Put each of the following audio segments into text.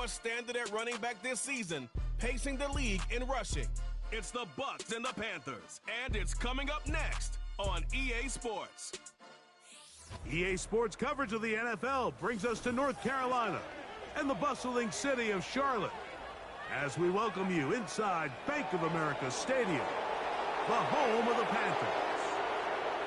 lowest standard at running back this season, pacing the league in rushing. It's the Bucs and the Panthers, and it's coming up next on EA Sports. EA Sports coverage of the NFL brings us to North Carolina and the bustling city of Charlotte as we welcome you inside Bank of America Stadium, the home of the Panthers.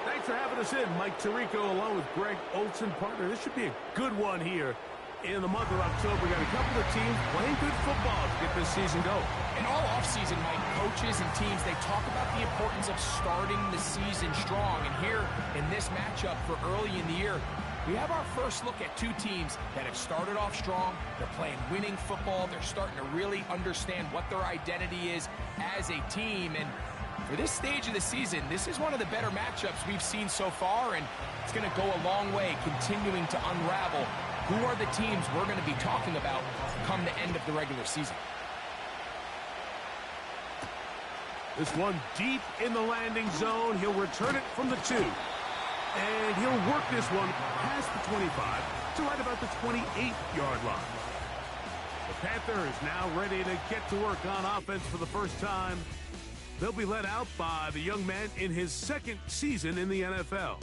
Thanks for having us in, Mike Tirico, along with Greg Olson. Partner, this should be a good one here in the month of October. We got a couple of teams playing good football to get this season going. And all offseason, Mike, coaches and teams, they talk about the importance of starting the season strong. And here in this matchup for early in the year, we have our first look at two teams that have started off strong. They're playing winning football. They're starting to really understand what their identity is as a team. And for this stage of the season, this is one of the better matchups we've seen so far, and it's going to go a long way continuing to unravel who are the teams we're going to be talking about come the end of the regular season. This one deep in the landing zone. He'll return it from the 2. And he'll work this one past the 25 to right about the 28-yard line. The Panthers now ready to get to work on offense for the first time. They'll be led out by the young man in his second season in the NFL.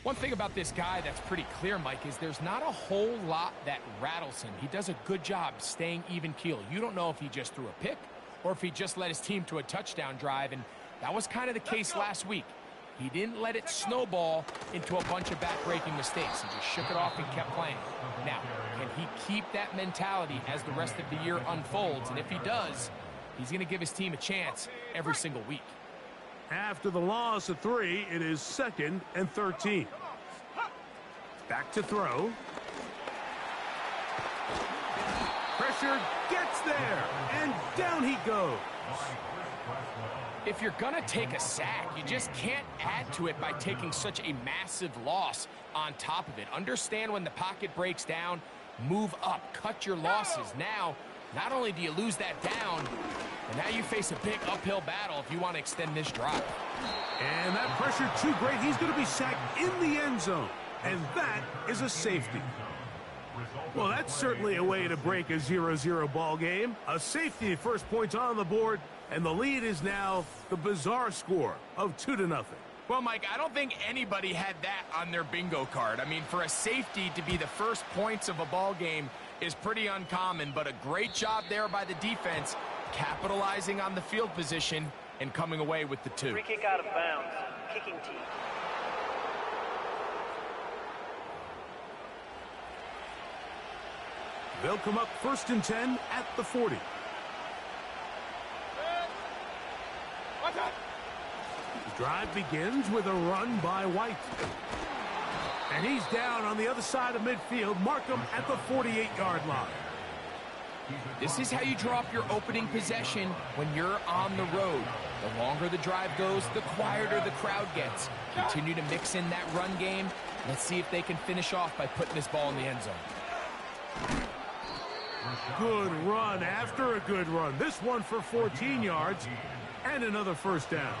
One thing about this guy that's pretty clear, Mike, is there's not a whole lot that rattles him. He does a good job staying even keel. You don't know if he just threw a pick or if he just led his team to a touchdown drive, and that was kind of the case last week. He didn't let it snowball into a bunch of back-breaking mistakes. He just shook it off and kept playing. Now, can he keep that mentality as the rest of the year unfolds? And if he does, he's going to give his team a chance every single week. After the loss of 3, it is 2nd and 13. Back to throw. Pressure gets there, and down he goes. If you're going to take a sack, you just can't add to it by taking such a massive loss on top of it. Understand when the pocket breaks down, move up, cut your losses. Now, not only do you lose that down, but now you face a big uphill battle if you want to extend this drive. And that pressure too great. He's going to be sacked in the end zone. And that is a safety. Well, that's certainly a way to break a 0-0 ball game. A safety, first points on the board, and the lead is now the bizarre score of 2-0. Well, Mike, I don't think anybody had that on their bingo card. I mean, for a safety to be the first points of a ball game is pretty uncommon, but a great job there by the defense, capitalizing on the field position and coming away with the 2. Free kick out of bounds, kicking team. They'll come up 1st and 10 at the 40. The drive begins with a run by White. And he's down on the other side of midfield. Mark him at the 48-yard line. This is how you draw up your opening possession when you're on the road. The longer the drive goes, the quieter the crowd gets. Continue to mix in that run game. Let's see if they can finish off by putting this ball in the end zone. Good run after a good run. This one for 14 yards and another first down.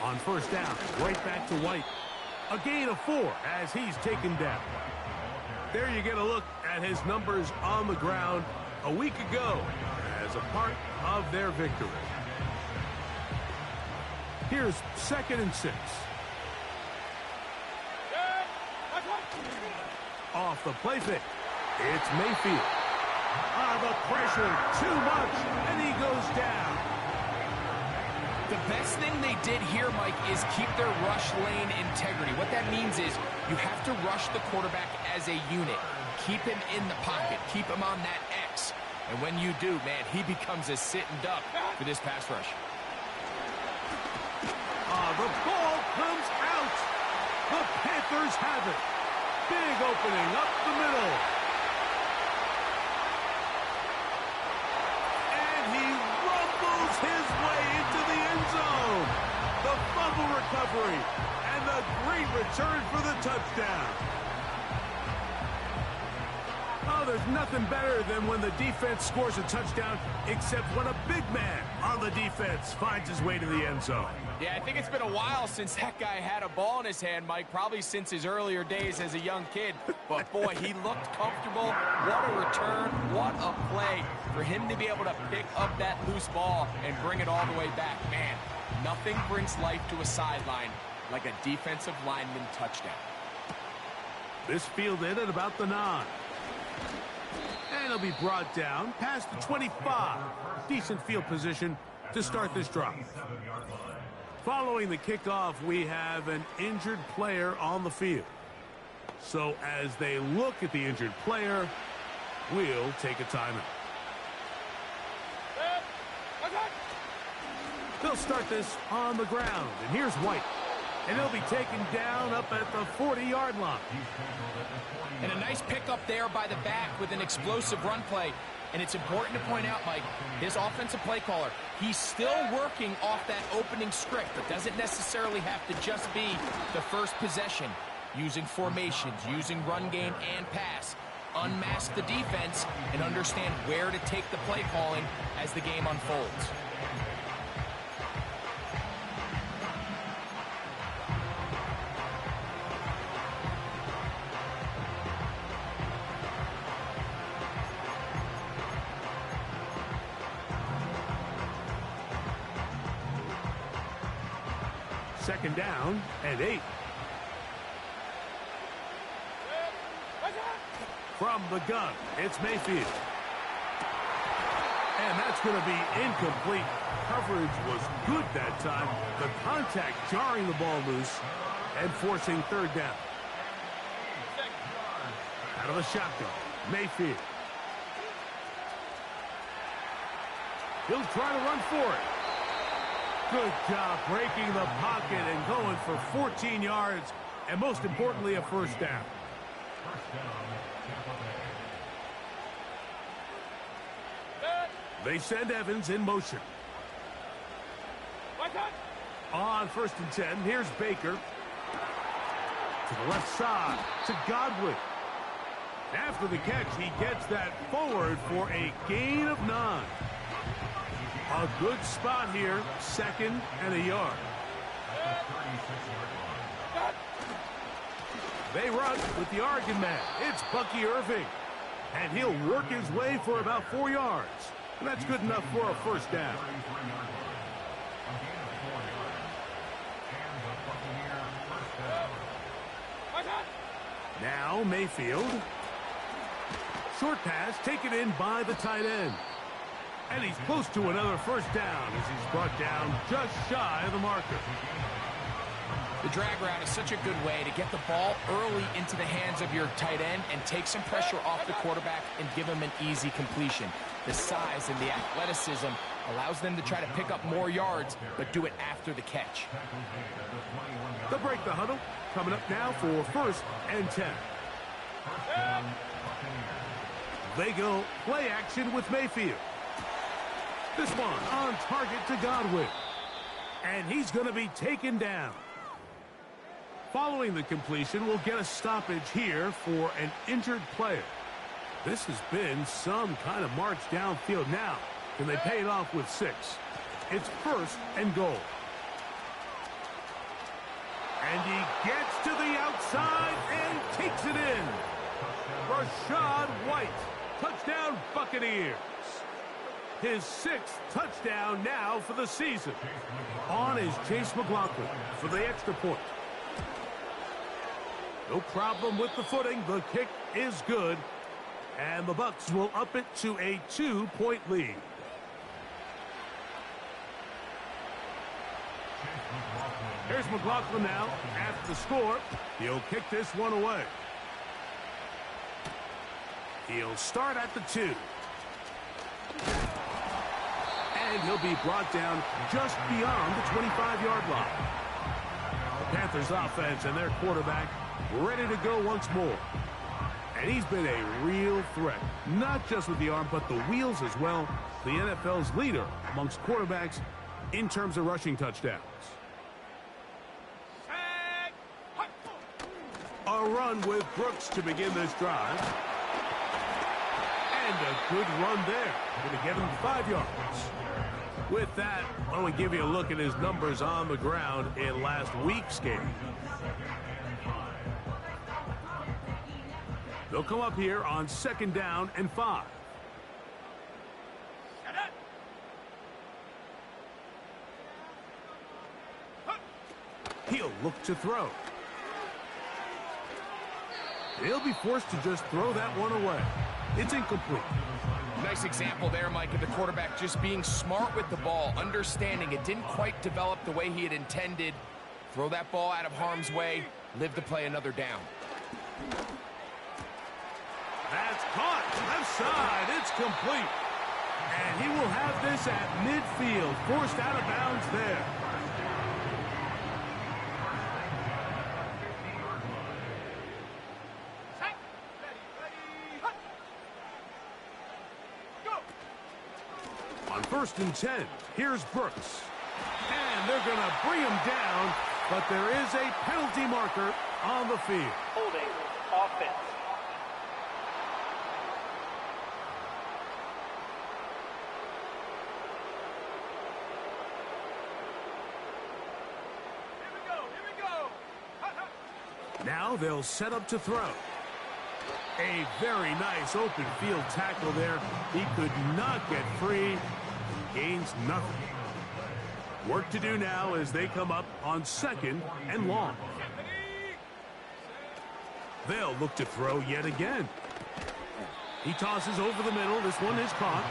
On first down, right back to White. A gain of 4 as he's taken down. There you get a look at his numbers on the ground a week ago as a part of their victory. Here's 2nd and 6. Off the play fake. It's Mayfield. The pressure, too much, and he goes down. The best thing they did here, Mike, is keep their rush lane integrity. What that means is you have to rush the quarterback as a unit. Keep him in the pocket. Keep him on that X. And when you do, man, he becomes a sitting duck for this pass rush. The ball comes out. The Panthers have it. Big opening up the middle. And he rumbles his way into the end zone. The fumble recovery and the great return for the touchdown. Oh, there's nothing better than when the defense scores a touchdown, except when a big man on the defense finds his way to the end zone. Yeah, I think it's been a while since that guy had a ball in his hand, Mike, probably since his earlier days as a young kid. But, boy, he looked comfortable. What a return. What a play for him to be able to pick up that loose ball and bring it all the way back. Man, nothing brings life to a sideline like a defensive lineman touchdown. This fielded at about the 9. And he'll be brought down past the 25. Decent field position to start this drive. Following the kickoff, we have an injured player on the field. So as they look at the injured player, we'll take a timeout. They'll start this on the ground, and here's White. And he'll be taken down up at the 40-yard line. And a nice pickup there by the back with an explosive run play. And it's important to point out, Mike, his offensive play caller, he's still working off that opening script, but doesn't necessarily have to just be the first possession. Using formations, using run game and pass. Unmask the defense and understand where to take the play calling as the game unfolds. Second down and 8. From the gun, it's Mayfield. And that's going to be incomplete. Coverage was good that time. The contact jarring the ball loose and forcing third down. Out of the shotgun, Mayfield. He'll try to run for it. Good job breaking the pocket and going for 14 yards, and most importantly, a first down. They send Evans in motion. On 1st and 10, here's Baker. To the left side, to Godwin. After the catch, he gets that forward for a gain of 9. A good spot here, 2nd and a yard. They run with the Oregon man. It's Bucky Irving. And he'll work his way for about 4 yards. And that's good enough for a first down. Now Mayfield. Short pass taken in by the tight end. And he's close to another first down as he's brought down just shy of the marker. The drag route is such a good way to get the ball early into the hands of your tight end and take some pressure off the quarterback and give him an easy completion. The size and the athleticism allows them to try to pick up more yards, but do it after the catch. They'll break the huddle. Coming up now for 1st and 10. They go play action with Mayfield. This one on target to Godwin. And he's going to be taken down. Following the completion, we'll get a stoppage here for an injured player. This has been some kind of march downfield now. Can they pay it off with 6? It's 1st and goal. And he gets to the outside and takes it in. Rashad White. Touchdown, Buccaneers. His 6th touchdown now for the season. On is Chase McLaughlin for the extra point. No problem with the footing. The kick is good. And the Bucs will up it to a 2-point lead. Here's McLaughlin now after the score. He'll kick this one away. He'll start at the 2. And he'll be brought down just beyond the 25-yard line. The Panthers offense and their quarterback ready to go once more. And he's been a real threat, not just with the arm, but the wheels as well. The NFL's leader amongst quarterbacks in terms of rushing touchdowns. A run with Brooks to begin this drive. And a good run there. Going to get him 5 yards. With that, why don't we give you a look at his numbers on the ground in last week's game. They'll come up here on 2nd down and 5. He'll look to throw. He'll be forced to just throw that one away. It's incomplete. Nice example there, Mike, of the quarterback just being smart with the ball, understanding it didn't quite develop the way he had intended. Throw that ball out of harm's way, live to play another down. That's caught. Left side. It's complete. And he will have this at midfield. Forced out of bounds there. On 1st and 10, here's Brooks. And they're going to bring him down, but there is a penalty marker on the field. Holding offense. Now they'll set up to throw. A very nice open field tackle there. He could not get free. Gains nothing. Work to do now as they come up on 2nd and long. They'll look to throw yet again. He tosses over the middle. This one is caught.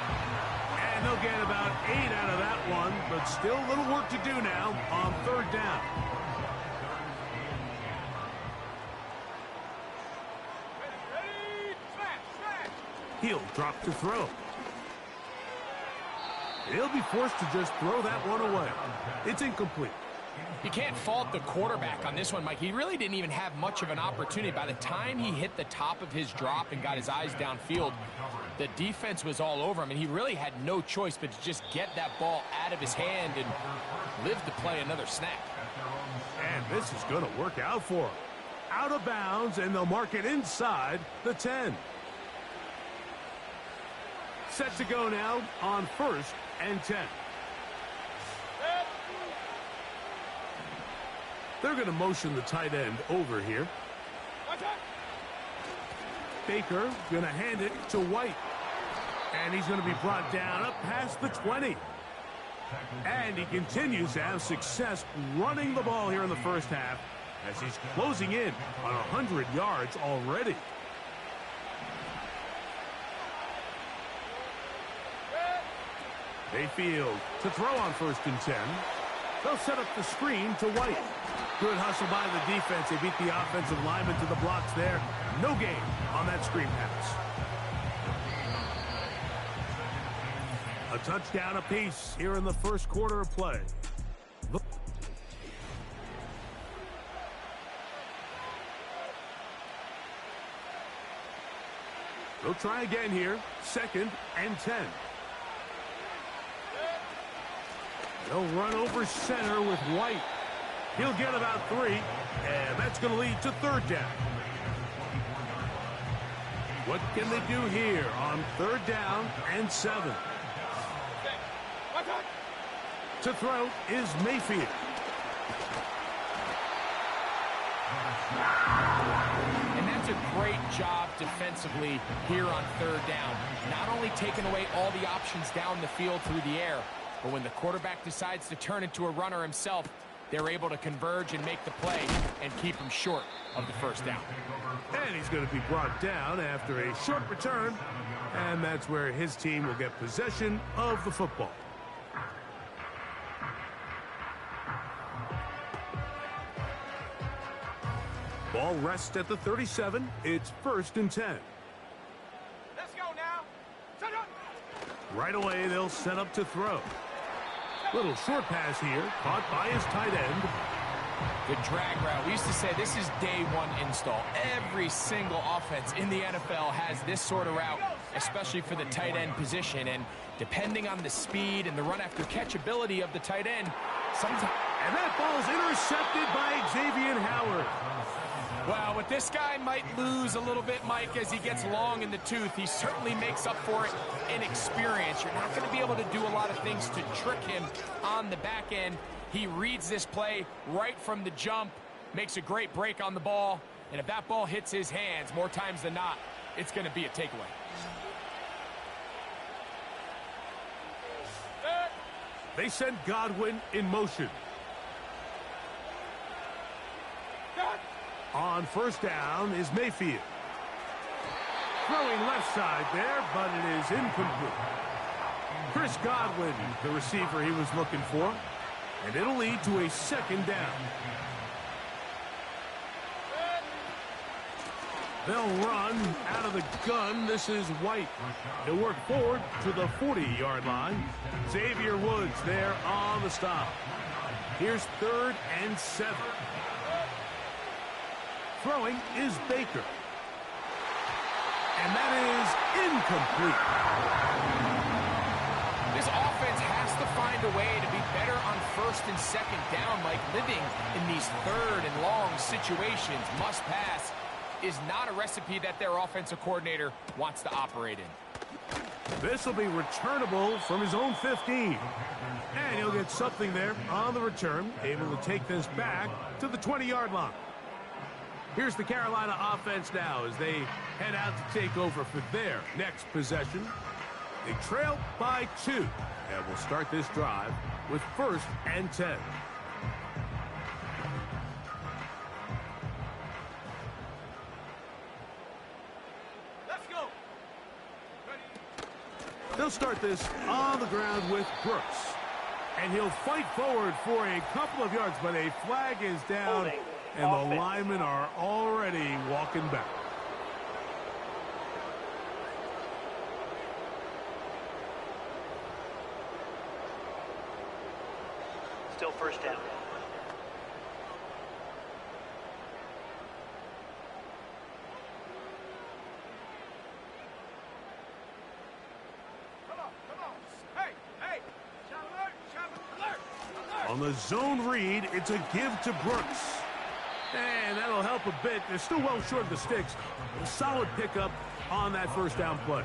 And they'll get about 8 out of that one, but still a little work to do now on 3rd down. He'll drop to throw. He'll be forced to just throw that one away. It's incomplete. You can't fault the quarterback on this one, Mike. He really didn't even have much of an opportunity. By the time he hit the top of his drop and got his eyes downfield, the defense was all over him, and he really had no choice but to just get that ball out of his hand and live to play another snap. And this is going to work out for him. Out of bounds, and they'll mark it inside the 10. Set to go now on 1st and 10. They're going to motion the tight end over here. Baker going to hand it to White. And he's going to be brought down up past the 20. And he continues to have success running the ball here in the first half as he's closing in on 100 yards already. Mayfield to throw on 1st and 10. They'll set up the screen to White. Good hustle by the defense. They beat the offensive lineman to the blocks there. No gain on that screen pass. A touchdown apiece here in the first quarter of play. They'll try again here. 2nd and 10. They'll run over center with White. He'll get about 3, and that's going to lead to 3rd down. What can they do here on 3rd down and 7? To throw is Mayfield. And that's a great job defensively here on 3rd down. Not only taking away all the options down the field through the air, but when the quarterback decides to turn into a runner himself, they're able to converge and make the play and keep him short of the 1st down. And he's going to be brought down after a short return, and that's where his team will get possession of the football. Ball rests at the 37. It's 1st and 10. Let's go now. Set up. Right away, they'll set up to throw. Little short pass here, caught by his tight end. Good drag route. We used to say this is day one install. Every single offense in the NFL has this sort of route, especially for the tight end position. And depending on the speed and the run after catch ability of the tight end, sometimes... And that ball's intercepted by Xavier Howard. Well, what this guy might lose a little bit, Mike, as he gets long in the tooth, he certainly makes up for it in experience. You're not going to be able to do a lot of things to trick him on the back end. He reads this play right from the jump, makes a great break on the ball, and if that ball hits his hands more times than not, it's going to be a takeaway. They send Godwin in motion. On first down is Mayfield. Throwing left side there, but it is incomplete. Chris Godwin, the receiver he was looking for, and it'll lead to a second down. They'll run out of the gun. This is White. He'll work forward to the 40-yard line. Xavier Woods there on the stop. Here's 3rd and 7. Throwing is Baker. And that is incomplete. This offense has to find a way to be better on 1st and 2nd down, like living in these 3rd and long situations. Must pass is not a recipe that their offensive coordinator wants to operate in. This will be returnable from his own 15. And he'll get something there on the return, able to take this back to the 20-yard line. Here's the Carolina offense now as they head out to take over for their next possession. They trail by 2, and will start this drive with 1st and 10. Let's go. They'll start this on the ground with Brooks. And he'll fight forward for a couple of yards, but a flag is down. Holding. And Offense. the linemen are already walking back. Still first down. On the zone read, it's a give to Brooks. And that'll help a bit. They're still well short of the sticks. A solid pickup on that first down play.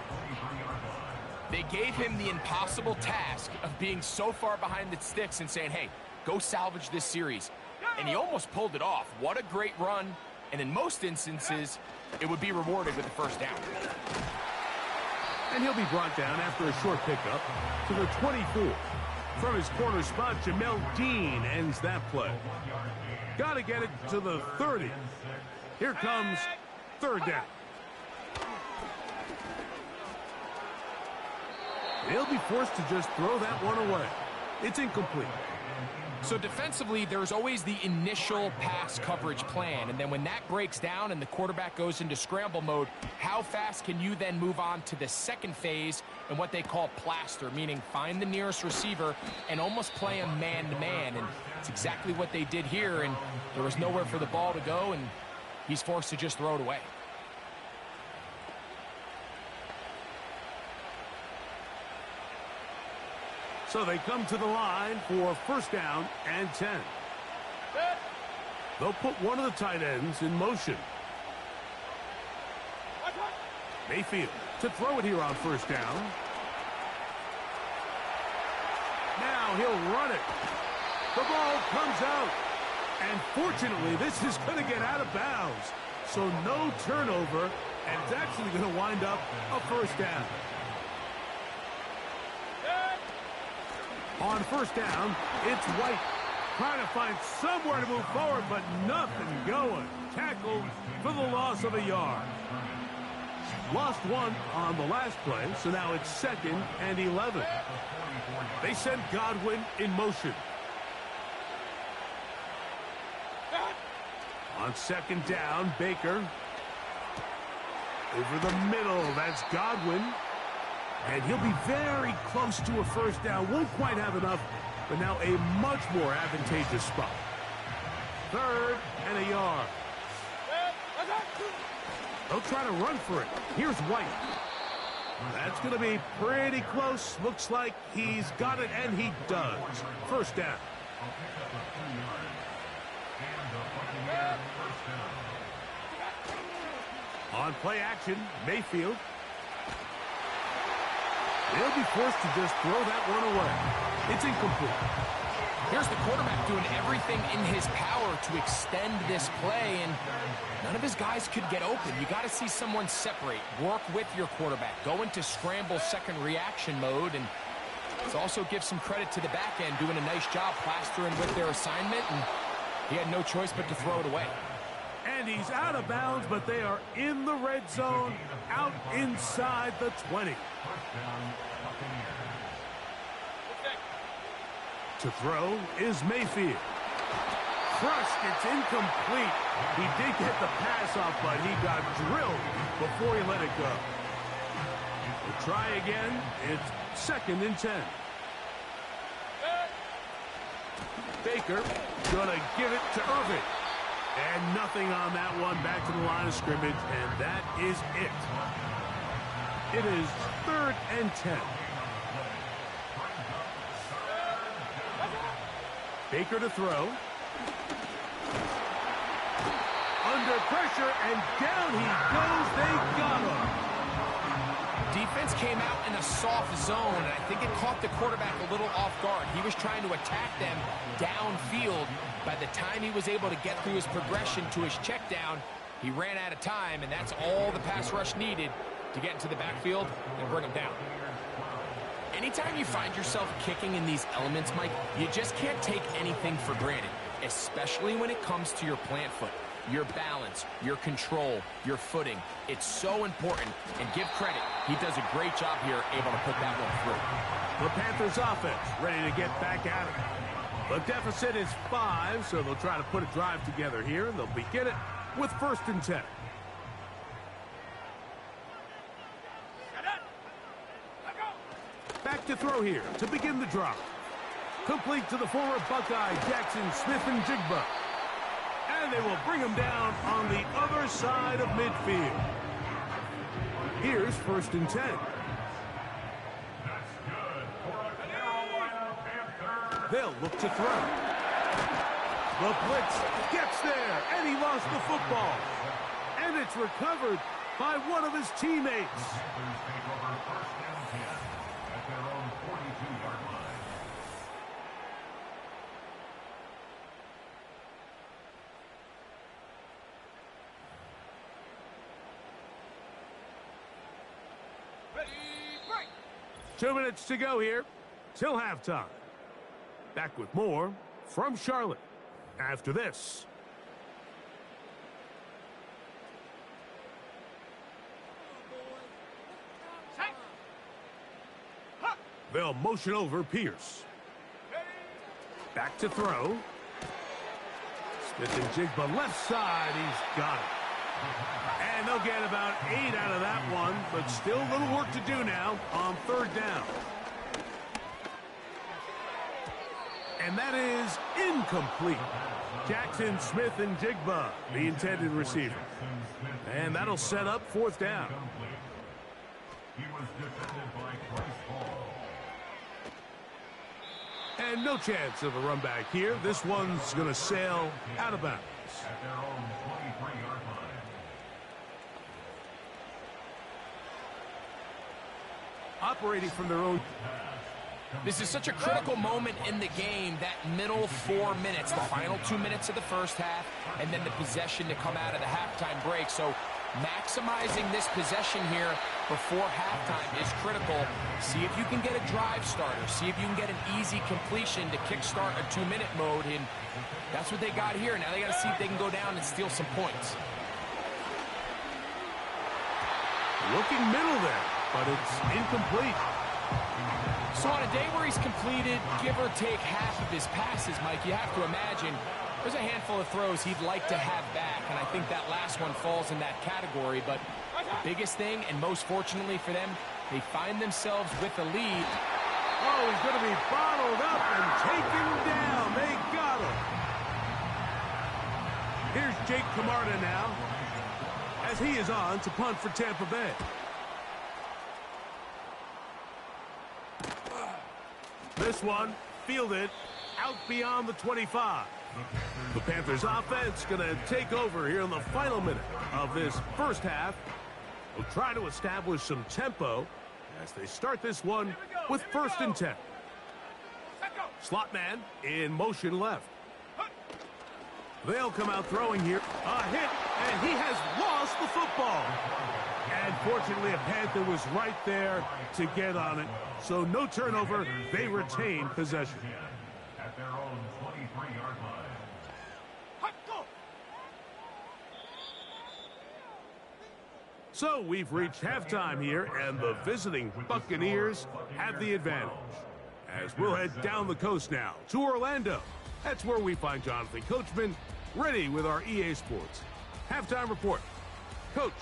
They gave him the impossible task of being so far behind the sticks and saying, hey, go salvage this series. And he almost pulled it off. What a great run. And in most instances, it would be rewarded with a first down. And he'll be brought down after a short pickup to the 24. From his corner spot, Jamel Dean ends that play. Got to get it to the 30. Here comes 3rd down. They'll be forced to just throw that one away. It's incomplete. So defensively, there's always the initial pass coverage plan. And then when that breaks down and the quarterback goes into scramble mode, how fast can you then move on to the second phase and what they call plaster, meaning find the nearest receiver and almost play him man-to-man. And it's exactly what they did here, and there was nowhere for the ball to go, and he's forced to just throw it away. So they come to the line for 1st down and 10. They'll put one of the tight ends in motion. Mayfield to throw it here on 1st down. Now he'll run it. The ball comes out. And fortunately, this is going to get out of bounds. So no turnover, and it's actually going to wind up a 1st down. On 1st down, it's White. Trying to find somewhere to move forward, but nothing going. Tackled for the loss of a yard. Lost 1 on the last play, so now it's 2nd and 11. They send Godwin in motion. On 2nd down, Baker. Over the middle, that's Godwin. And he'll be very close to a 1st down. Won't quite have enough, but now a much more advantageous spot. 3rd and a yard. They'll try to run for it. Here's White. That's going to be pretty close. Looks like he's got it, and he does. 1st down. On play action, Mayfield. They'll be forced to just throw that one away. It's incomplete. Here's the quarterback doing everything in his power to extend this play, and none of his guys could get open. You got to see someone separate, work with your quarterback, go into scramble second reaction mode, and let's also give some credit to the back end doing a nice job plastering with their assignment, and he had no choice but to throw it away. And he's out of bounds, but they are in the red zone, out inside the 20. To throw is Mayfield. Crushed, it's incomplete. He did get the pass off, but he got drilled before he let it go. We'll try again. It's 2nd and 10. Baker gonna give it to Irving. And nothing on that one. Back to the line of scrimmage, and that is it. It is 3rd and 10. Baker to throw. Under pressure, and down he goes. They got him. Defense came out in a soft zone, and I think it caught the quarterback a little off guard. He was trying to attack them downfield. By the time he was able to get through his progression to his check down, he ran out of time, and that's all the pass rush needed to get into the backfield and bring him down. Anytime you find yourself kicking in these elements, Mike, you just can't take anything for granted, especially when it comes to your plant foot, your balance, your control, your footing. It's so important, and give credit. He does a great job here able to put that one through. The Panthers offense ready to get back at it. The deficit is 5, so they'll try to put a drive together here. They'll begin it with 1st and 10. Back to throw here to begin the drive. Complete to the former Buckeye, Jackson Smith-Njigba. And they will bring him down on the other side of midfield. Here's 1st and 10. They'll look to throw. The blitz gets there, and he lost the football. And it's recovered by one of his teammates. Ready, break. 2 minutes to go here till halftime. Back with more from Charlotte after this. They'll motion over Pierce. Back to throw. Smith-Njigba left side. He's got it. And they'll get about 8 out of that one, but still a little work to do now on 3rd down. And that is incomplete. Jackson Smith-Njigba, the intended receiver. And that'll set up 4th down. And no chance of a run back here. This one's going to sail out of bounds. Operating from their own. This is such a critical moment in the game, that middle 4 minutes, the final 2 minutes of the first half, and then the possession to come out of the halftime break. So maximizing this possession here before halftime is critical. See if you can get a drive starter. See if you can get an easy completion to kickstart a 2-minute mode, and that's what they got here. Now they got to see if they can go down and steal some points. Looking middle there, but it's incomplete. So on a day where he's completed, give or take half of his passes, Mike, you have to imagine there's a handful of throws he'd like to have back, and I think that last one falls in that category. But biggest thing, and most fortunately for them, they find themselves with a lead. Oh, he's going to be bottled up and taken down. They got him. Here's Jake Camarda now, as he is on to punt for Tampa Bay. This one fielded out beyond the 25. The Panthers offense going to take over here in the final minute of this first half. They'll try to establish some tempo as they start this one with 1st and 10. Slot man in motion left. They'll come out throwing here. A hit, and he has lost the football. And fortunately, a Panther was right there to get on it. So no turnover. They retain possession. At their own 23-yard line. So we've reached halftime here, and the visiting Buccaneers have the advantage. As we'll head down the coast now to Orlando. That's where we find Jonathan Coachman ready with our EA Sports halftime report. Coach.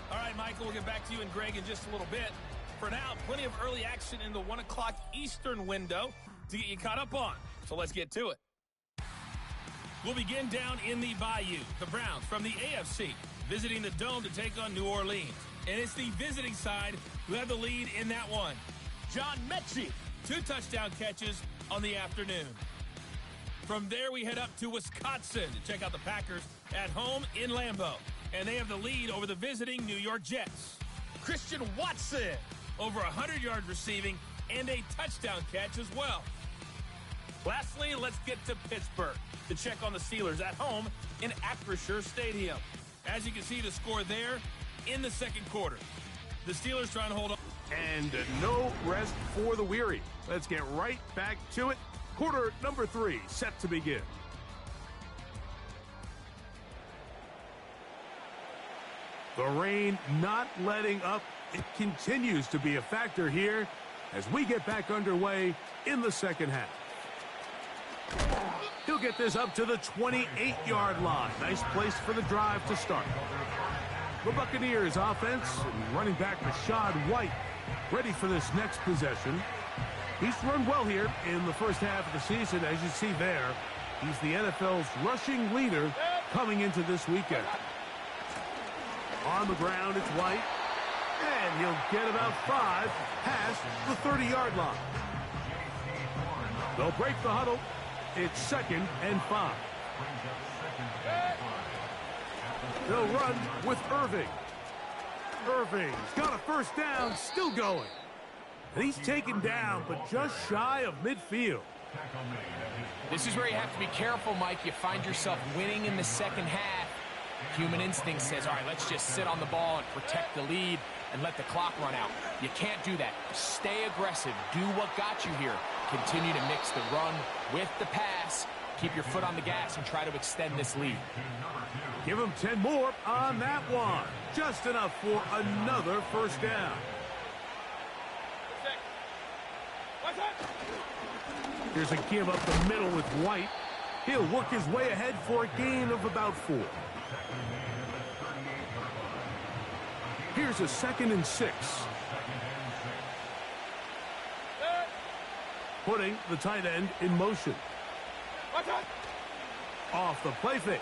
All right, Michael, we'll get back to you and Greg in just a little bit. For now, plenty of early action in the 1 o'clock Eastern window to get you caught up on. So let's get to it. We'll begin down in the Bayou. The Browns from the AFC visiting the Dome to take on New Orleans. And it's the visiting side who have the lead in that one. John Mechie, 2 touchdown catches on the afternoon. From there, we head up to Wisconsin to check out the Packers at home in Lambeau. And they have the lead over the visiting New York Jets. Christian Watson, over 100 yards receiving and a touchdown catch as well. Lastly, let's get to Pittsburgh to check on the Steelers at home in Acrisure Stadium. As you can see, the score there in the second quarter. The Steelers trying to hold on. And no rest for the weary. Let's get right back to it. Quarter number 3 set to begin. The rain not letting up. It continues to be a factor here as we get back underway in the second half. He'll get this up to the 28-yard line. Nice place for the drive to start. The Buccaneers offense and running back Rashad White ready for this next possession. He's run well here in the first half of the season. As you see there, he's the NFL's rushing leader coming into this weekend. On the ground, it's White. And he'll get about 5 past the 30-yard line. They'll break the huddle. It's 2nd and 5. They'll run with Irving. Irving's got a first down, still going. And he's taken down, but just shy of midfield. This is where you have to be careful, Mike. You find yourself winning in the second half. Human instinct says, all right, let's just sit on the ball and protect the lead and let the clock run out. You can't do that. Stay aggressive. Do what got you here. Continue to mix the run with the pass. Keep your foot on the gas and try to extend this lead. Give him 10 more on that one. Just enough for another first down. Here's a give up the middle with White. He'll work his way ahead for a gain of about 4. Here's a 2nd and 6. Putting the tight end in motion. Off the play fake.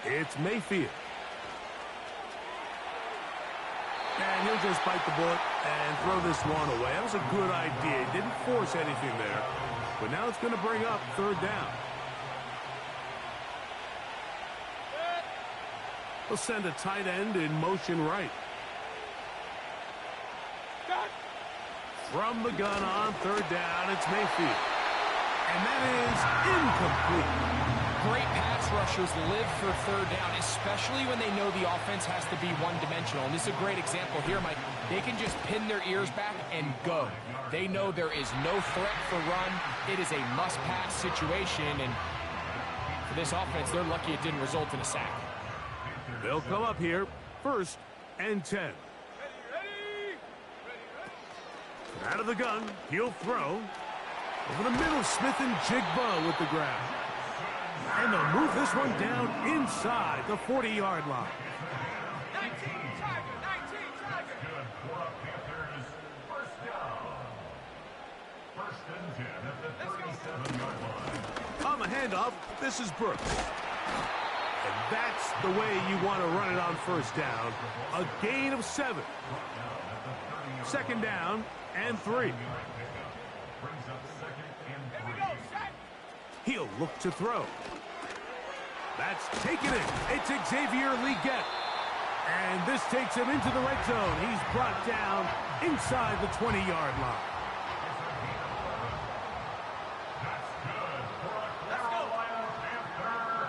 It's Mayfield. And he'll just bite the bullet and throw this one away. That was a good idea. He didn't force anything there. But now it's going to bring up 3rd down. We'll send a tight end in motion right. From the gun on 3rd down, it's Mayfield. And that is incomplete. Great pass rushers live for 3rd down, especially when they know the offense has to be one-dimensional. And this is a great example here, Mike. They can just pin their ears back and go. They know there is no threat for run. It is a must-pass situation, and for this offense, they're lucky it didn't result in a sack. They'll come up here, 1st and 10. Out of the gun, he'll throw. Over the middle, Smith and Jigba with the grab. And they'll move this one down inside the 40-yard line. 19 Tiger. Good for the Panthers. First down. 1st and 10 at the 37-yard line. On the handoff, this is Brooks. And that's the way you want to run it on 1st down. A gain of 7. 2nd down and 3. He'll look to throw. That's taken it. It's Xavier Leggett. And this takes him into the red zone. He's brought down inside the 20-yard line. That's good for a Carolina Panther.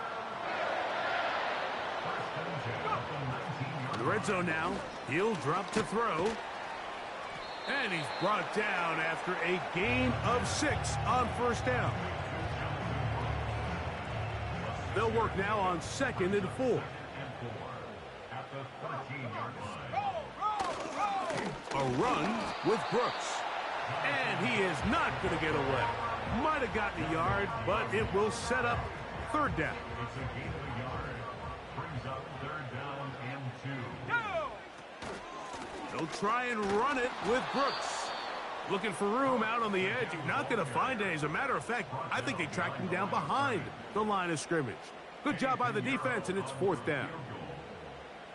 First and 10 at the 19-yard line. The red zone now. He'll drop to throw. And he's brought down after a gain of 6 on first down. They'll work now on 2nd and 4. At the 13-yard line. A run with Brooks. And he is not going to get away. Might have gotten a yard, but it will set up 3rd down. It's a gain of a yard. Brings up 3rd down and 2. They'll try and run it with Brooks. Looking for room out on the edge. You're not going to find it. As a matter of fact, I think they tracked him down behind the line of scrimmage. Good job by the defense, and it's 4th down.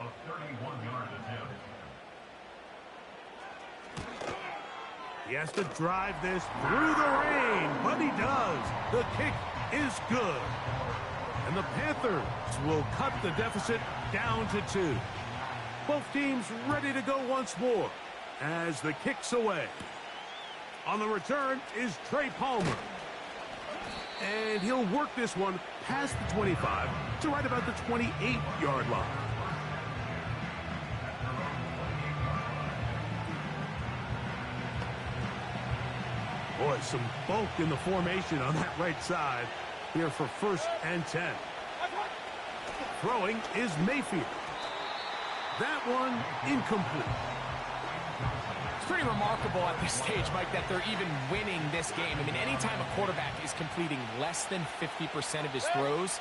A 31-yard attempt. He has to drive this through the rain, but he does. The kick is good. And the Panthers will cut the deficit down to 2. Both teams ready to go once more as the kick's away. On the return is Trey Palmer. And he'll work this one past the 25 to right about the 28-yard line. Boy, some bulk in the formation on that right side here for 1st and 10. Throwing is Mayfield. That one incomplete. It's pretty remarkable at this stage, Mike, that they're even winning this game. I mean, anytime a quarterback is completing less than 50% of his throws,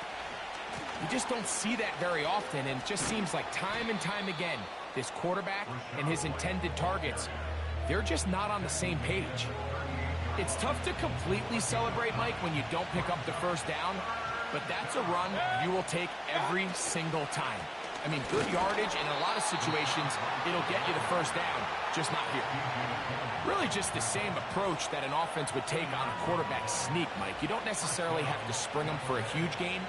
you just don't see that very often. And it just seems like time and time again, this quarterback and his intended targets, they're just not on the same page. It's tough to completely celebrate, Mike, when you don't pick up the 1st down, but that's a run you will take every single time. I mean, good yardage, and in a lot of situations, it'll get you the 1st down, just not here. Really just the same approach that an offense would take on a quarterback sneak, Mike. You don't necessarily have to spring them for a huge gain.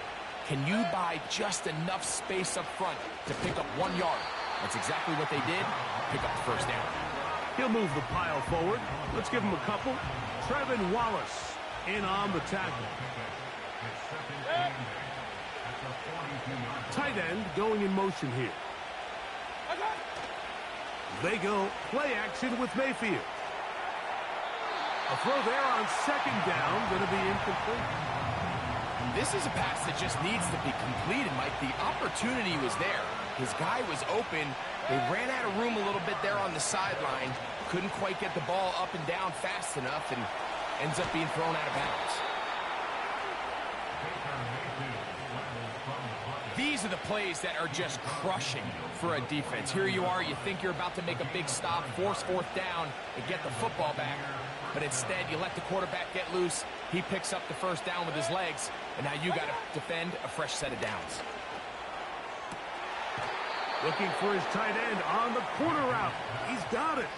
Can you buy just enough space up front to pick up 1 yard? That's exactly what they did. Pick up the 1st down. He'll move the pile forward. Let's give him a couple. Trevin Wallace in on the tackle. Tight end going in motion here. They go play action with Mayfield. A throw there on 2nd down, going to be incomplete. This is a pass that just needs to be completed, Mike. The opportunity was there. His guy was open. They ran out of room a little bit there on the sideline. Couldn't quite get the ball up and down fast enough, and ends up being thrown out of bounds. These are the plays that are just crushing for a defense. Here you are, you think you're about to make a big stop, force 4th down, and get the football back. But instead, you let the quarterback get loose. He picks up the 1st down with his legs, and now you got to defend a fresh set of downs. Looking for his tight end on the corner route. He's got it.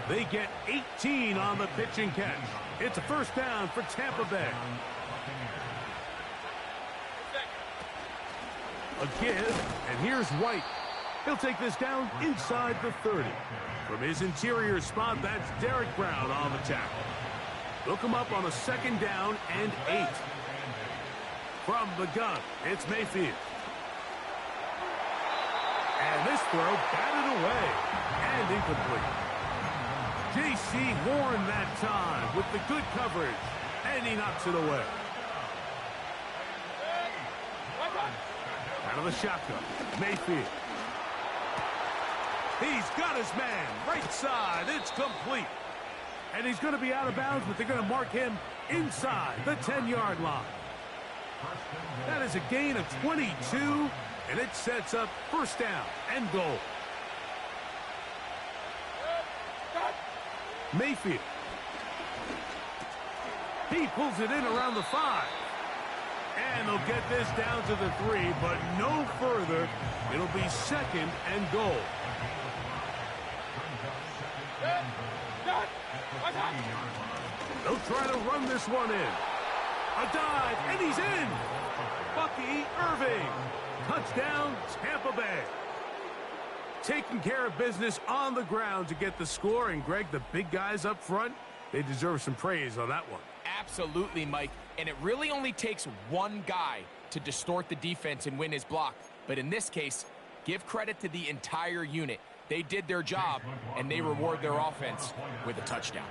They get 18 on the pitch and catch. It's a 1st down for Tampa Bay. A give, and here's White. He'll take this down inside the 30. From his interior spot, that's Derek Brown on the tackle. Look him up on a 2nd down and 8. From the gun, it's Mayfield. And this throw batted away and incomplete. J.C. Horn that time with the good coverage, and he knocks it away. Out of the shotgun, Mayfield. He's got his man, right side, it's complete. And he's going to be out of bounds, but they're going to mark him inside the 10-yard line. That is a gain of 22, and it sets up 1st down and goal. Mayfield. He pulls it in around the 5. And they'll get this down to the 3, but no further. It'll be 2nd and goal. They'll try to run this one in. A dive, and he's in. Bucky Irving. Touchdown, Tampa Bay. Taking care of business on the ground to get the score. And, Greg, the big guys up front, they deserve some praise on that one. Absolutely, Mike. And it really only takes one guy to distort the defense and win his block. But in this case, give credit to the entire unit. They did their job, and they reward their offense with a touchdown.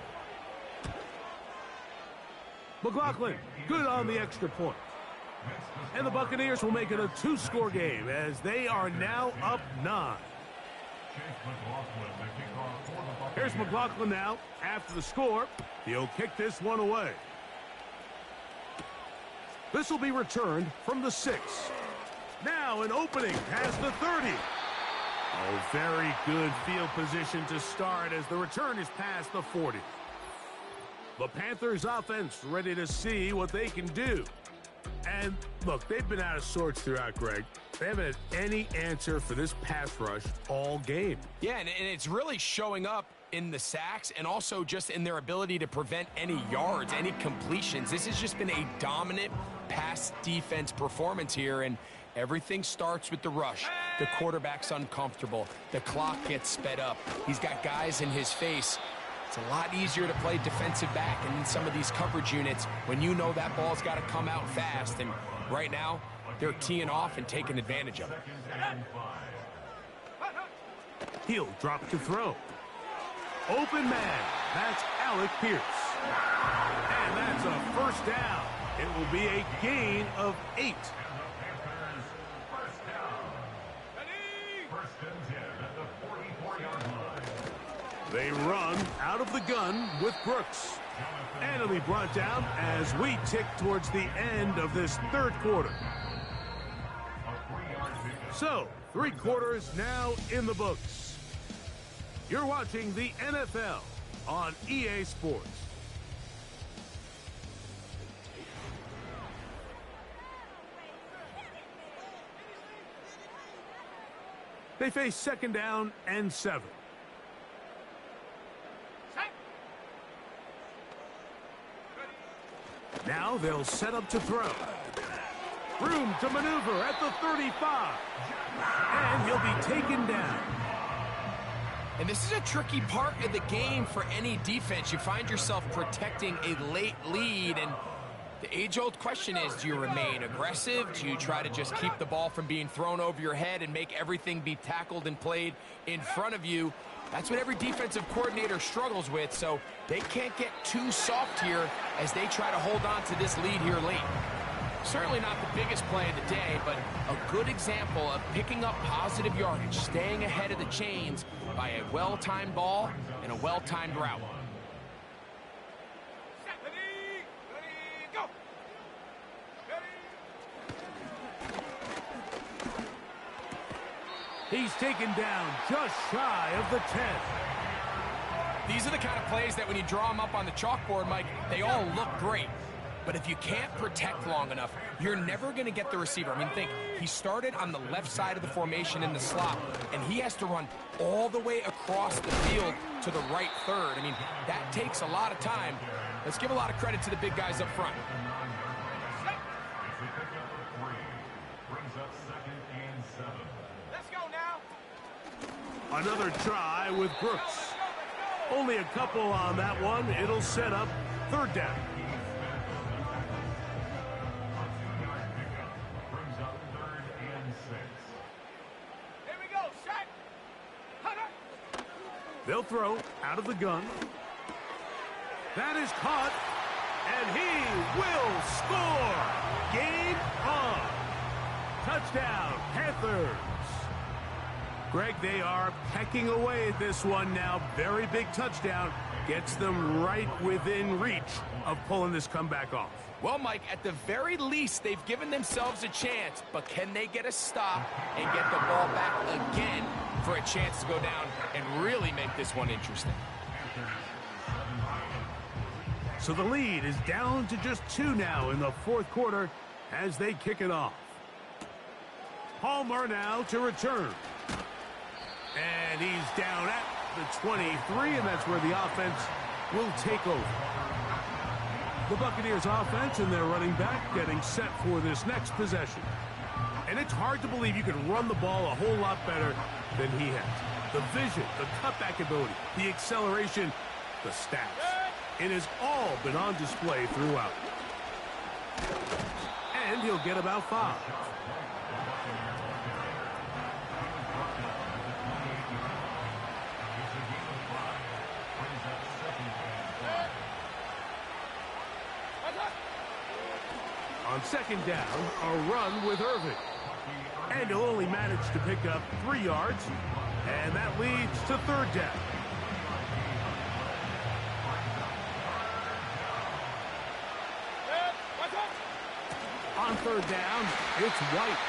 McLaughlin, good on the extra point. And the Buccaneers will make it a 2-score game as they are now up 9. Here's McLaughlin now. After the score, he'll kick this one away. This will be returned from the 6. Now an opening past the 30. Oh, very good field position to start as the return is past the 40. The Panthers offense ready to see what they can do. And look, they've been out of sorts throughout, Greg. They haven't had any answer for this pass rush all game. Yeah, and it's really showing up in the sacks and also just in their ability to prevent any yards, any completions. This has just been a dominant pass defense performance here, and everything starts with the rush. The quarterback's uncomfortable. The clock gets sped up. He's got guys in his face. It's a lot easier to play defensive back and in some of these coverage units when you know that ball's got to come out fast. And right now, they're teeing off and taking advantage of it. He'll drop to throw. Open man. That's Alec Pierce. And that's a first down. It will be a gain of 8. They run out of the gun with Brooks. And it'll be brought down as we tick towards the end of this third quarter. So, 3 quarters now in the books. You're watching the NFL on EA Sports. They face second down and 7. Now they'll set up to throw. Room to maneuver at the 35. And he'll be taken down. And this is a tricky part of the game for any defense. You find yourself protecting a late lead, and the age-old question is, do you remain aggressive? Do you try to just keep the ball from being thrown over your head and make everything be tackled and played in front of you? That's what every defensive coordinator struggles with, so they can't get too soft here as they try to hold on to this lead here late. Certainly not the biggest play of the day, but a good example of picking up positive yardage, staying ahead of the chains by a well-timed ball and a well-timed route. He's taken down just shy of the 10. These are the kind of plays that when you draw them up on the chalkboard, Mike, they all look great. But if you can't protect long enough, you're never going to get the receiver. I mean, think, he started on the left side of the formation in the slot, and he has to run all the way across the field to the right third. I mean, that takes a lot of time. Let's give a lot of credit to the big guys up front. Another try with Brooks. Only a couple on that one. It'll set up third down. Here we go, shot. They'll throw out of the gun. That is caught, and he will score. Game on. Touchdown, Panthers. Greg, they are pecking away at this one now. Very big touchdown. Gets them right within reach of pulling this comeback off. Well, Mike, at the very least, they've given themselves a chance, but can they get a stop and get the ball back again for a chance to go down and really make this one interesting? So the lead is down to just 2 now in the fourth quarter as they kick it off. Palmer now to return. And he's down at the 23, and that's where the offense will take over. The Buccaneers offense and their running back getting set for this next possession. And it's hard to believe you can run the ball a whole lot better than he has. The vision, the cutback ability, the acceleration, the stats. It has all been on display throughout. And he'll get about 5. On second down, a run with Irving. And he'll only manage to pick up 3 yards, and that leads to third down. On third down, it's White.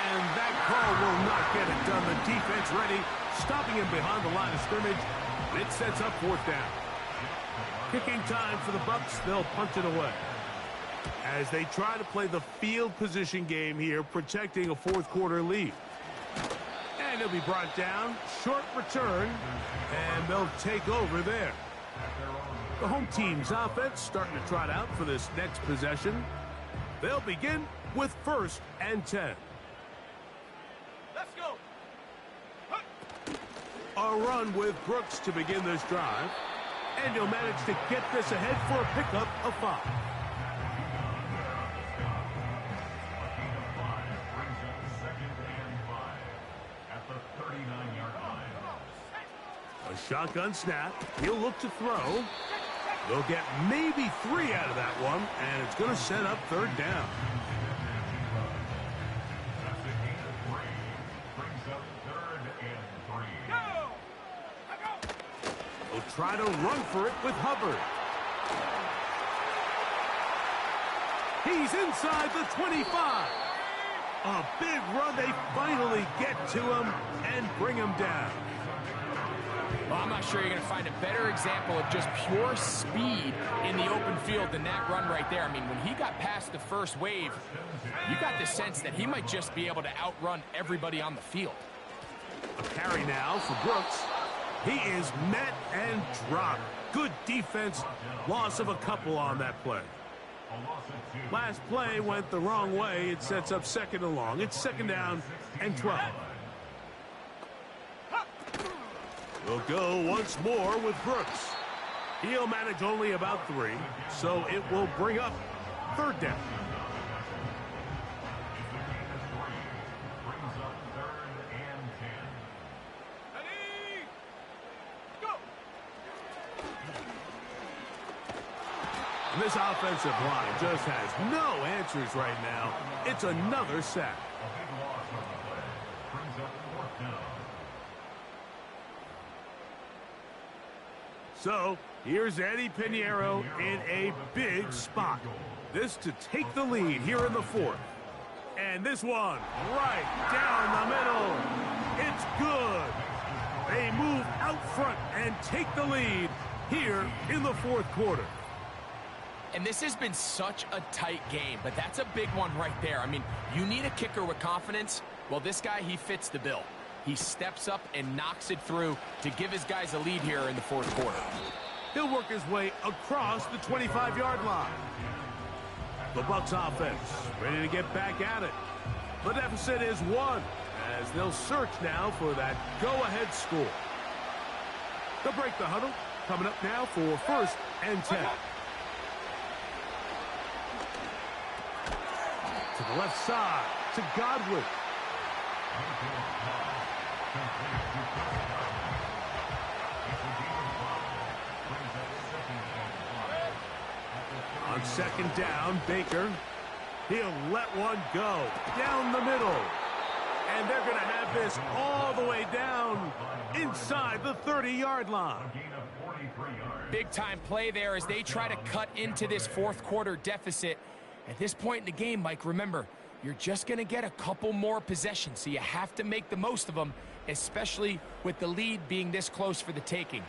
And that call will not get it done. The defense ready, stopping him behind the line of scrimmage. It sets up fourth down. Kicking time for the Bucs. They'll punt it away. As they try to play the field position game here, protecting a fourth quarter lead. And he'll be brought down. Short return. And they'll take over there. The home team's offense starting to trot out for this next possession. They'll begin with 1st and 10. Let's go. A run with Brooks to begin this drive. And he'll manage to get this ahead for a pickup of 5. A shotgun snap. He'll look to throw. They'll get maybe 3 out of that one, and it's going to set up third down. They'll try to run for it with Hubbard. He's inside the 25. A big run. They finally get to him and bring him down. Well, I'm not sure you're going to find a better example of just pure speed in the open field than that run right there. I mean, when he got past the first wave, you got the sense that he might just be able to outrun everybody on the field. A carry now for Brooks. He is met and dropped. Good defense. Loss of a couple on that play. Last play went the wrong way. It sets up 2nd and long. It's 2nd down and 12. We'll go once more with Brooks. He'll manage only about 3, so it will bring up third down. And this offensive line just has no answers right now. It's another sack. So, here's Eddie Pinheiro in a big spot. This to take the lead here in the 4th. And this one right down the middle. It's good. They move out front and take the lead here in the 4th quarter. And this has been such a tight game, but that's a big one right there. I mean, you need a kicker with confidence. Well, this guy, he fits the bill. He steps up and knocks it through to give his guys a lead here in the 4th quarter. He'll work his way across the 25-yard line. The Bucs offense ready to get back at it. The deficit is 1 as they'll search now for that go-ahead score. They'll break the huddle. Coming up now for 1st and 10. To the left side, to Godwin. On 2nd down, Baker. He'll let one go down the middle. And they're going to have this all the way down inside the 30-yard line. Big-time play there as they try to cut into this 4th quarter deficit. At this point in the game, Mike, remember, you're just going to get a couple more possessions, so you have to make the most of them, especially with the lead being this close for the taking.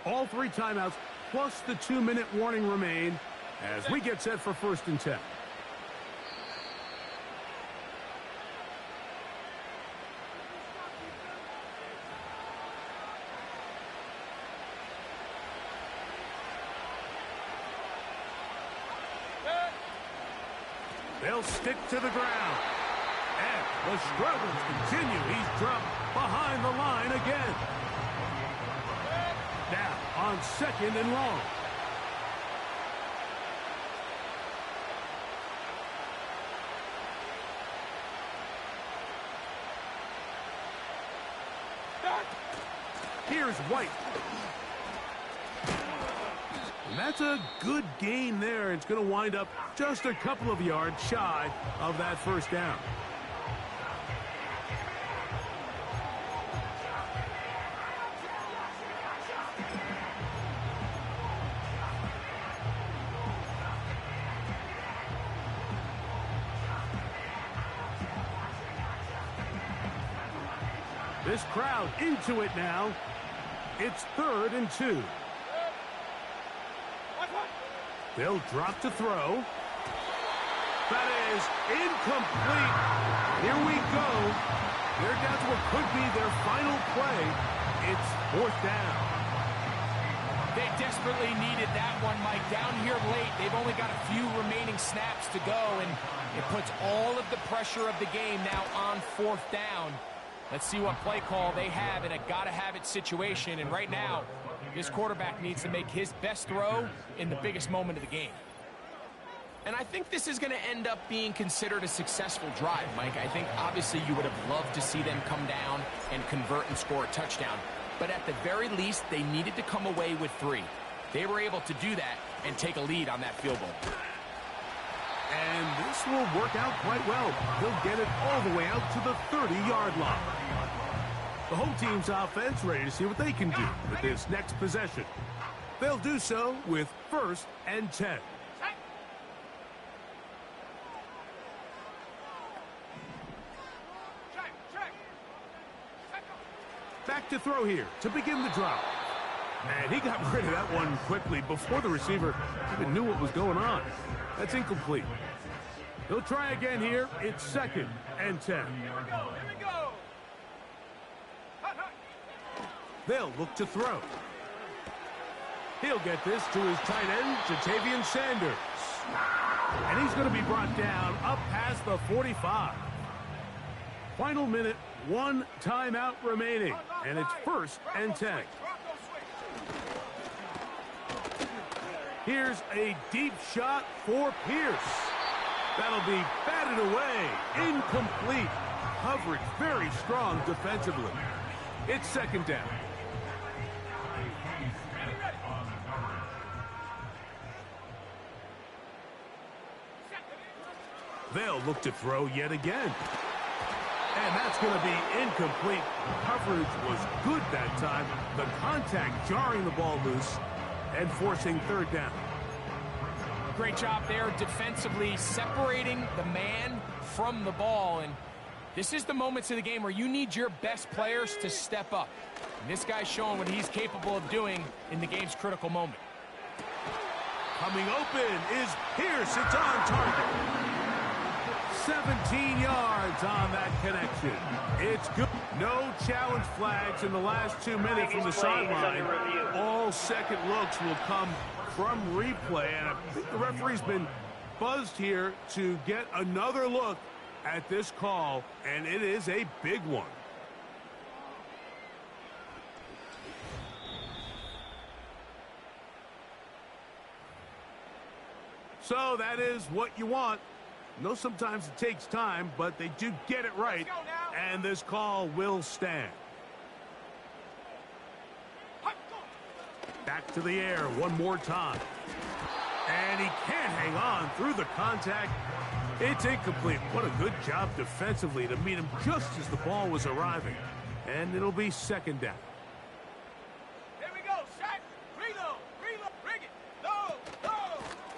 All 3 timeouts plus the 2-minute warning remain as we get set for 1st and 10. They'll stick to the ground. And the struggles continue. He's dropped behind the line again. Now on 2nd and long. Here's White. And that's a good gain there. It's going to wind up just a couple of yards shy of that first down. This crowd into it now. It's 3rd and 2. They'll drop to throw. That is incomplete. Here we go. They're down to what could be their final play. It's 4th down. They desperately needed that one, Mike. Down here late, they've only got a few remaining snaps to go, and it puts all of the pressure of the game now on 4th down. Let's see what play call they have in a gotta-have-it situation. And right now, this quarterback needs to make his best throw in the biggest moment of the game. And I think this is going to end up being considered a successful drive, Mike. I think, obviously, you would have loved to see them come down and convert and score a touchdown. But at the very least, they needed to come away with 3. They were able to do that and take a lead on that field goal. And this will work out quite well. They'll get it all the way out to the 30-yard line. The home team's offense ready to see what they can do with this next possession. They'll do so with 1st and 10. Back to throw here to begin the drive. And he got rid of that one quickly before the receiver even knew what was going on. That's incomplete. He'll try again here. It's 2nd and 10. They'll look to throw. He'll get this to his tight end, Jatavian Sanders. And he's going to be brought down up past the 45. Final minute, 1 timeout remaining. And it's 1st and 10. Here's a deep shot for Pierce. That'll be batted away. Incomplete. Coverage very strong defensively. It's 2nd down. They'll look to throw yet again. And that's going to be incomplete. Coverage was good that time. The contact jarring the ball loose and forcing 3rd down. Great job there defensively, separating the man from the ball. And this is the moments of the game where you need your best players to step up. And this guy's showing what he's capable of doing in the game's critical moment. Coming open is Pierce. It's on target. 17 yards on that connection. It's good. No challenge flags in the last 2 minutes from the sideline. All second looks will come from replay. And I think the referee's been buzzed here to get another look at this call, and it is a big one. So that is what you want. I know sometimes it takes time, but they do get it right, and this call will stand. Back to the air one more time. And he can't hang on through the contact. It's incomplete. What a good job defensively to meet him just as the ball was arriving. And it'll be 2nd down. Here we go, Shaq. Reload, bring it. No.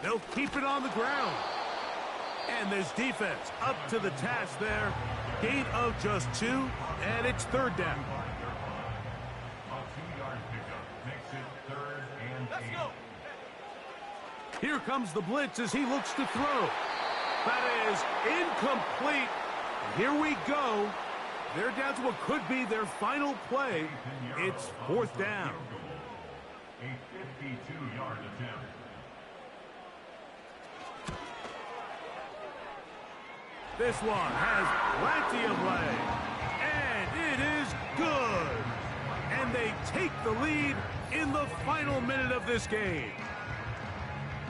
They'll keep it on the ground. And this defense up to the task there. Gain of just 2, and it's 3rd down. A 2-yard pickup makes it 3rd and 8. Let's go. Here comes the blitz as he looks to throw. That is incomplete. Here we go. They're down to what could be their final play. It's 4th down. A 52-yard attempt. This one has plenty of leg. And it is good. And they take the lead in the final minute of this game.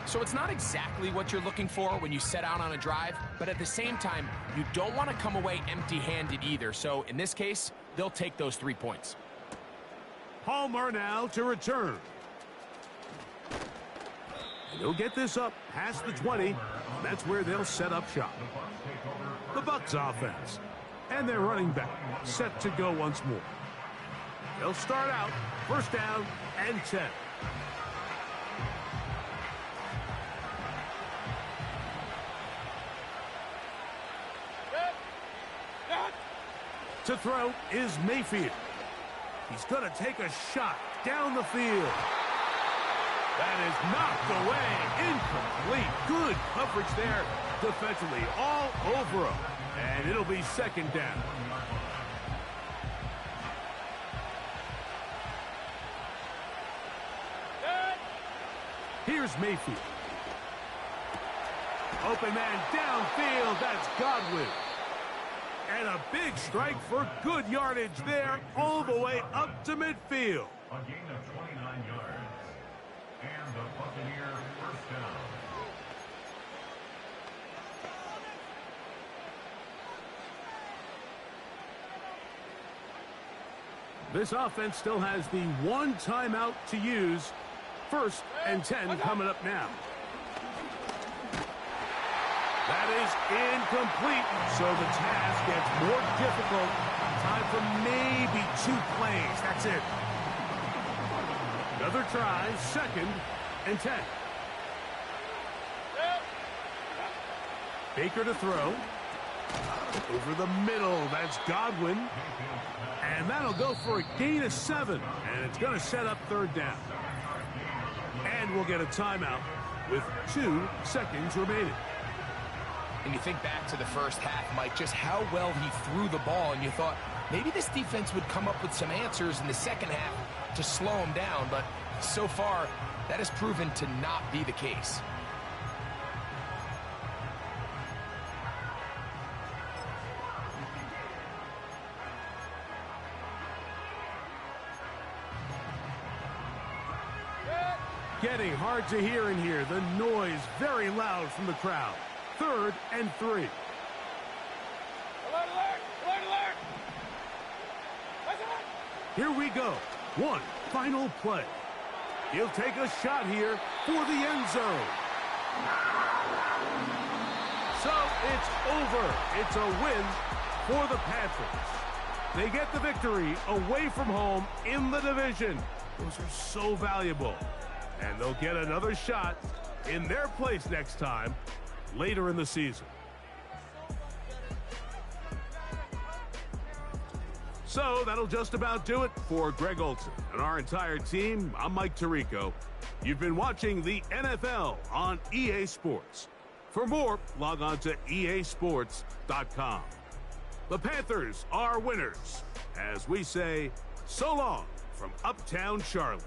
So it's not exactly what you're looking for when you set out on a drive, but at the same time, you don't want to come away empty-handed either. So in this case, they'll take those 3 points. Palmer now to return. He'll get this up past the 20. That's where they'll set up shop. The Bucs offense. And their running back set to go once more. They'll start out first down and 10. To throw is Mayfield. He's going to take a shot down the field. That is knocked away. Incomplete. Good coverage there defensively all over him. And it'll be second down. Here's Mayfield. Open man downfield. That's Godwin. And a big strike for good yardage there all the way up to midfield. A gain of 29 yards. And the Buccaneer first down. This offense still has the one timeout to use. First and 10 coming up now. That is incomplete, so the task gets more difficult. Time for maybe 2 plays. That's it. Another try, second and 10. Baker to throw. Over the middle, that's Godwin. And that'll go for a gain of 7. And it's going to set up third down. And we'll get a timeout with 2 seconds remaining. And you think back to the first half, Mike, just how well he threw the ball, and you thought maybe this defense would come up with some answers in the second half to slow him down, but so far, that has proven to not be the case. Getting hard to hear in here. The noise very loud from the crowd. Third and 3. Alert, alert! Alert, alert! Here we go. One final play. He'll take a shot here for the end zone. So it's over. It's a win for the Panthers. They get the victory away from home in the division. Those are so valuable. And they'll get another shot in their place next time, later in the season. So that'll just about do it for Greg Olson and our entire team. I'm Mike Tirico. You've been watching the NFL on EA Sports. For more, log on to easports.com. The Panthers are winners, as we say, so long from Uptown Charlotte.